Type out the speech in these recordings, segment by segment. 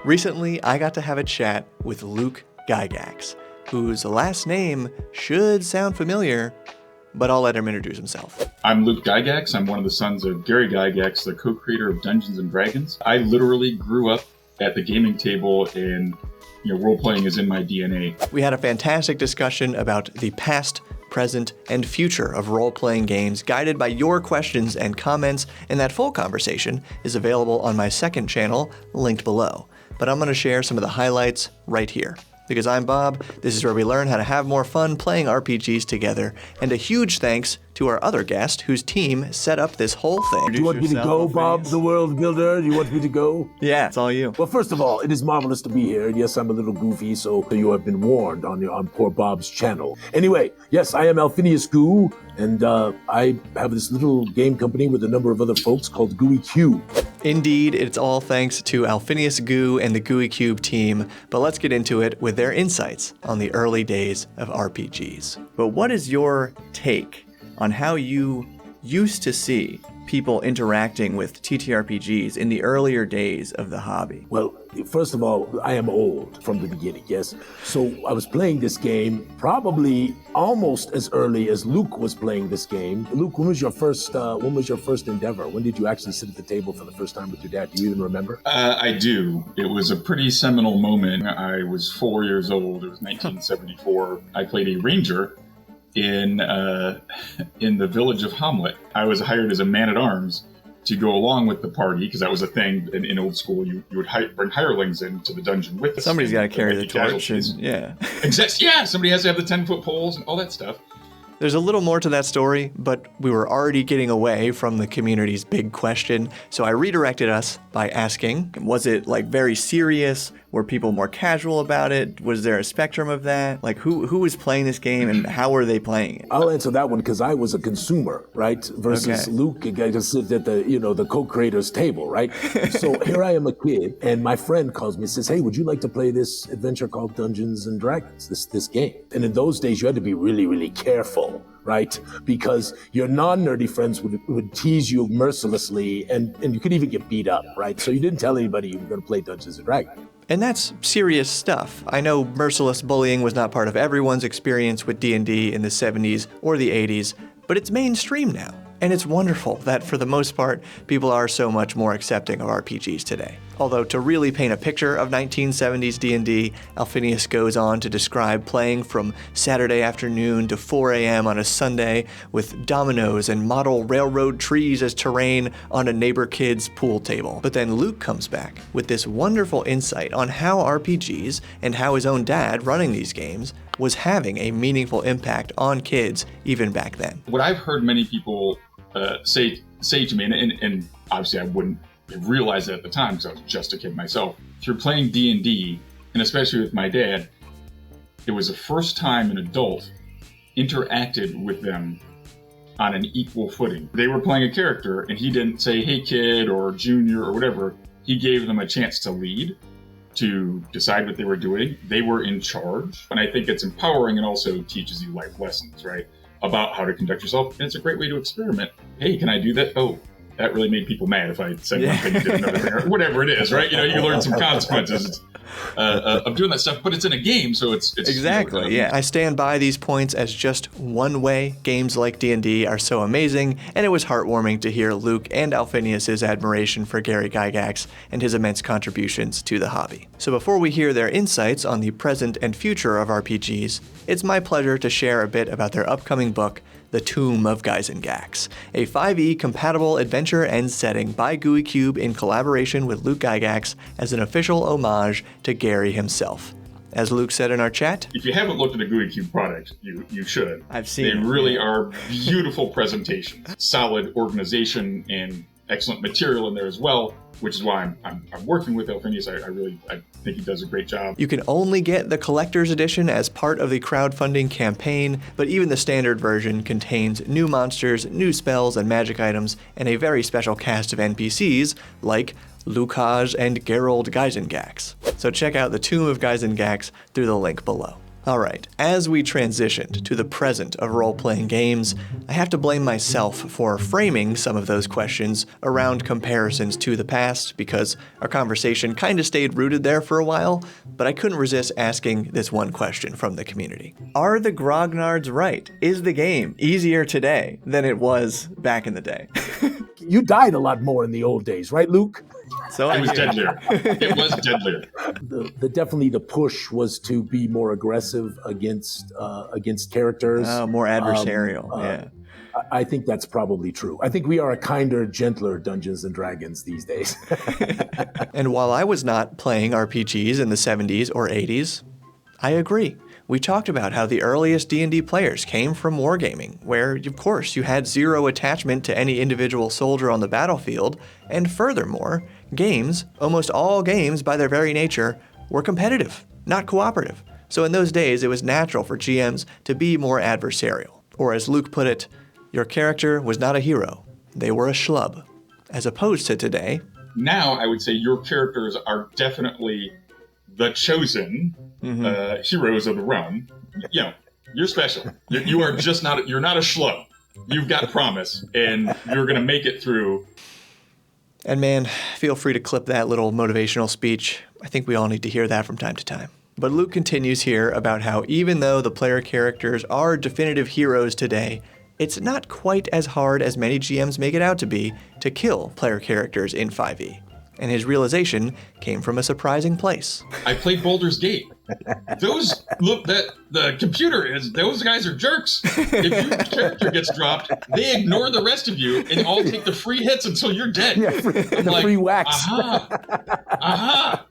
Recently, I got to have a chat with Luke Gygax, whose last name should sound familiar, but I'll let him introduce himself. I'm Luke Gygax. I'm one of the sons of Gary Gygax, the co-creator of Dungeons & Dragons. I literally grew up at the gaming table, and role-playing is in my DNA. We had a fantastic discussion about the past, present, and future of role-playing games, guided by your questions and comments, and that full conversation is available on my second channel, linked below. But I'm going to share some of the highlights right here. Because I'm Bob, this is where we learn how to have more fun playing RPGs together, and a huge thanks to our other guest whose team set up this whole thing. Do you want me to go, Bob, the world builder? Do you want me to go? Yeah, it's all you. Well, first of all, it is marvelous to be here. Yes, I'm a little goofy, so you have been warned on poor Bob's channel. Anyway, yes, I am Alphinius Goo, and I have this little game company with a number of other folks called Gooey Cube. Indeed, it's all thanks to Alphinius Goo and the Gooey Cube team, but let's get into it with their insights on the early days of RPGs. But what is your take on how you used to see people interacting with TTRPGs in the earlier days of the hobby? Well, first of all, I am old from the beginning, yes. So I was playing this game probably almost as early as Luke was playing this game. Luke, when was your first endeavor? When did you actually sit at the table for the first time with your dad? Do you even remember? I do. It was a pretty seminal moment. I was 4 years old. It was 1974. I played a ranger in the village of Hamlet. I was hired as a man-at-arms to go along with the party, because that was a thing in old school. You would bring hirelings into the dungeon with us. Somebody's got to carry the torch. Yeah. Yeah, somebody has to have the 10-foot poles and all that stuff. There's a little more to that story, but we were already getting away from the community's big question, so I redirected us by asking, was it very serious? Were people more casual about it? Was there a spectrum of that? Who was playing this game and how were they playing it? I'll answer that one because I was a consumer, right? Versus Luke, I just sit at the co-creator's table, right? So here I am, a kid, and my friend calls me and says, "Hey, would you like to play this adventure called Dungeons and Dragons, this game?" And in those days, you had to be really, really careful, right? Because your non-nerdy friends would tease you mercilessly, and you could even get beat up, right? So you didn't tell anybody you were going to play Dungeons and Dragons. And that's serious stuff. I know merciless bullying was not part of everyone's experience with D&D in the 70s or the 80s, but it's mainstream now. And it's wonderful that, for the most part, people are so much more accepting of RPGs today. Although, to really paint a picture of 1970s D&D, Alphinius goes on to describe playing from Saturday afternoon to 4 a.m. on a Sunday with dominoes and model railroad trees as terrain on a neighbor kid's pool table. But then Luke comes back with this wonderful insight on how RPGs and how his own dad running these games was having a meaningful impact on kids even back then. What I've heard many people say to me, and obviously I wouldn't realize it at the time because I was just a kid myself, through playing D&D, and especially with my dad, it was the first time an adult interacted with them on an equal footing. They were playing a character, and he didn't say, "Hey kid," or "Junior," or whatever. He gave them a chance to lead, to decide what they were doing. They were in charge, and I think it's empowering and also teaches you life lessons, right? About how to conduct yourself, and it's a great way to experiment. Hey, can I do that? Oh, that really made people mad if I said one thing and did another thing, or whatever it is, right? You learn some consequences of doing that stuff, but it's in a game, so it's exactly, yeah. I stand by these points as just one way games like D&D are so amazing, and it was heartwarming to hear Luke and Alphinius' admiration for Gary Gygax and his immense contributions to the hobby. So before we hear their insights on the present and future of RPGs, it's my pleasure to share a bit about their upcoming book, The Tomb of Gygax, a 5e compatible adventure and setting by Gooey Cube in collaboration with Luke Gygax as an official homage to Gary himself. As Luke said in our chat, if you haven't looked at a Gooey Cube product, you should. I've seen They really are beautiful presentations, solid organization, and excellent material in there as well, which is why I'm working with Alphinius. I think he does a great job. You can only get the collector's edition as part of the crowdfunding campaign, but even the standard version contains new monsters, new spells and magic items, and a very special cast of NPCs like Lukaj and Gerald Gygax. So check out The Tomb of Gygax through the link below. Alright, as we transitioned to the present of role-playing games, I have to blame myself for framing some of those questions around comparisons to the past, because our conversation kinda stayed rooted there for a while, but I couldn't resist asking this one question from the community. Are the grognards right? Is the game easier today than it was back in the day? You died a lot more in the old days, right, Luke? So It was deadlier. It was deadlier. Definitely the push was to be more aggressive against characters. more adversarial, yeah. I think that's probably true. I think we are a kinder, gentler Dungeons and Dragons these days. And while I was not playing RPGs in the 70s or 80s, I agree. We talked about how the earliest D&D players came from wargaming, where, of course, you had zero attachment to any individual soldier on the battlefield, and furthermore, games, almost all games by their very nature, were competitive, not cooperative. So in those days, it was natural for GMs to be more adversarial. Or as Luke put it, your character was not a hero, they were a schlub. As opposed to today, now I would say your characters are definitely the chosen heroes of the realm. You know, you're special. You are just not. You're not a schlub. You've got promise, and you're gonna make it through. And man, feel free to clip that little motivational speech. I think we all need to hear that from time to time. But Luke continues here about how even though the player characters are definitive heroes today, it's not quite as hard as many GMs make it out to be to kill player characters in 5e. And his realization came from a surprising place. I played Baldur's Gate. Those guys are jerks. If your character gets dropped, they ignore the rest of you and all take the free hits until you're dead. Yeah, free wax. Aha.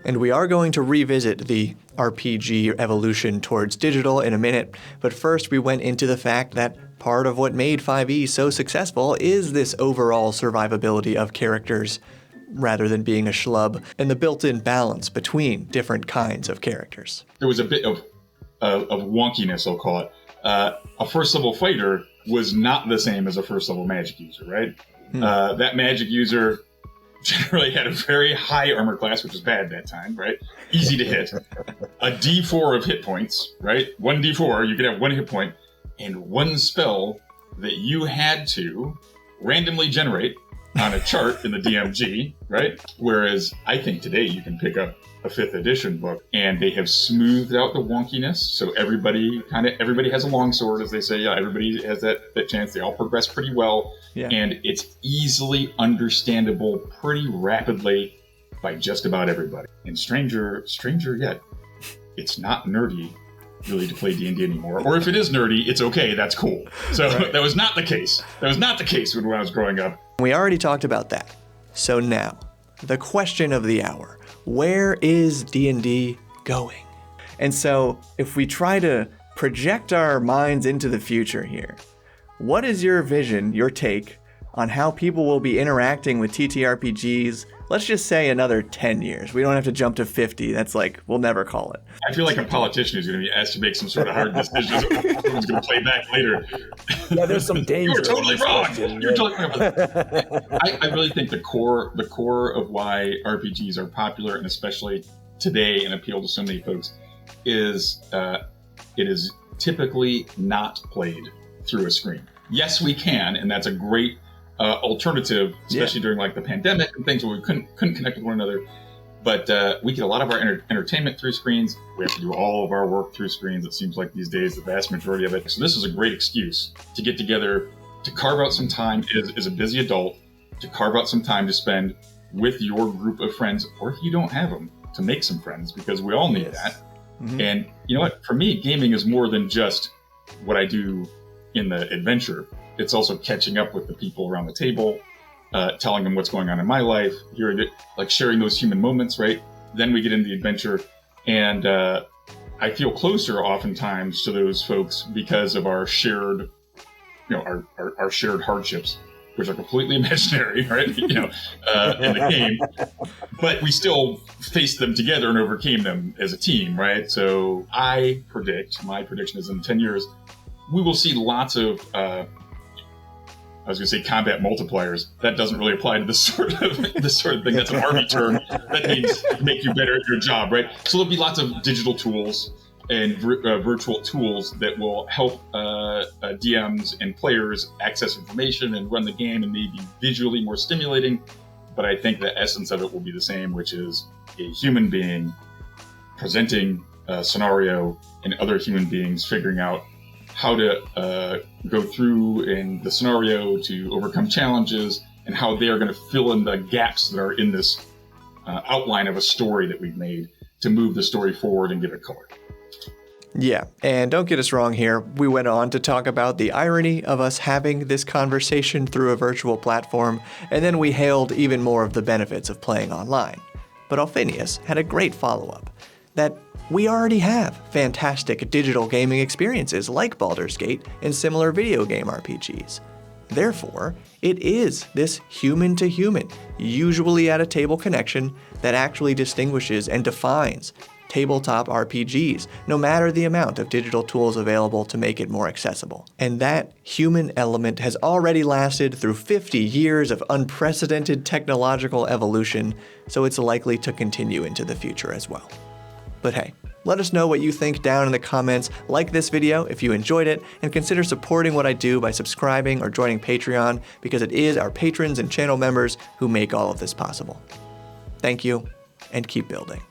And we are going to revisit the RPG evolution towards digital in a minute, but first we went into the fact that part of what made 5e so successful is this overall survivability of characters, rather than being a schlub, and the built-in balance between different kinds of characters. There was a bit of wonkiness, I'll call it. A first-level fighter was not the same as a first-level magic user, right? That magic user generally had a very high armor class, which was bad at that time, right? Easy to hit. A D4 of hit points, right? 1 D4, you could have 1 hit point, and 1 spell that you had to randomly generate on a chart in the DMG, right? Whereas I think today you can pick up a 5th edition book and they have smoothed out the wonkiness. So everybody has a longsword, as they say. Yeah, everybody has that chance. They all progress pretty well. Yeah. And it's easily understandable pretty rapidly by just about everybody. And stranger yet, it's not nerdy really to play D&D anymore. Or if it is nerdy, it's okay, that's cool. So right. That was not the case. That was not the case when I was growing up. We already talked about that. So now, the question of the hour. Where is D&D going? And so, if we try to project our minds into the future here, what is your vision, your take, on how people will be interacting with TTRPGs, let's just say another 10 years. We don't have to jump to 50. That's like, we'll never call it. I feel like a politician who's going to be asked to make some sort of hard decisions. Someone's going to play back later. Yeah, there's some danger. You're totally wrong. You're talking about. I really think the core of why RPGs are popular, and especially today and appeal to so many folks, is it is typically not played through a screen. Yes, we can, and that's a great alternative, especially during like the pandemic and things where we couldn't connect with one another. But we get a lot of our entertainment through screens. We have to do all of our work through screens. It seems like these days, the vast majority of it. So this is a great excuse to get together, to carve out some time as a busy adult, to carve out some time to spend with your group of friends, or if you don't have them, to make some friends, because we all need that. Mm-hmm. And you know what? For me, gaming is more than just what I do in the adventure. It's also catching up with the people around the table, telling them what's going on in my life, hearing it, like sharing those human moments, right? Then we get into the adventure, and I feel closer oftentimes to those folks because of our shared, our shared hardships, which are completely imaginary, right? In the game, but we still faced them together and overcame them as a team, right? So my prediction is in 10 years, we will see lots of, I was going to say combat multipliers. That doesn't really apply to this sort of thing. That's an army term. That means make you better at your job, right? So there'll be lots of digital tools and virtual tools that will help DMs and players access information and run the game and maybe visually more stimulating. But I think the essence of it will be the same, which is a human being presenting a scenario and other human beings figuring out how to go through in the scenario to overcome challenges and how they are going to fill in the gaps that are in this outline of a story that we've made to move the story forward and give it color. Yeah, and don't get us wrong here. We went on to talk about the irony of us having this conversation through a virtual platform, and then we hailed even more of the benefits of playing online. But Alphinius had a great follow-up, that we already have fantastic digital gaming experiences like Baldur's Gate and similar video game RPGs. Therefore, it is this human-to-human, usually at a table connection, that actually distinguishes and defines tabletop RPGs, no matter the amount of digital tools available to make it more accessible. And that human element has already lasted through 50 years of unprecedented technological evolution, so it's likely to continue into the future as well. But hey, let us know what you think down in the comments, like this video if you enjoyed it, and consider supporting what I do by subscribing or joining Patreon, because it is our patrons and channel members who make all of this possible. Thank you, and keep building.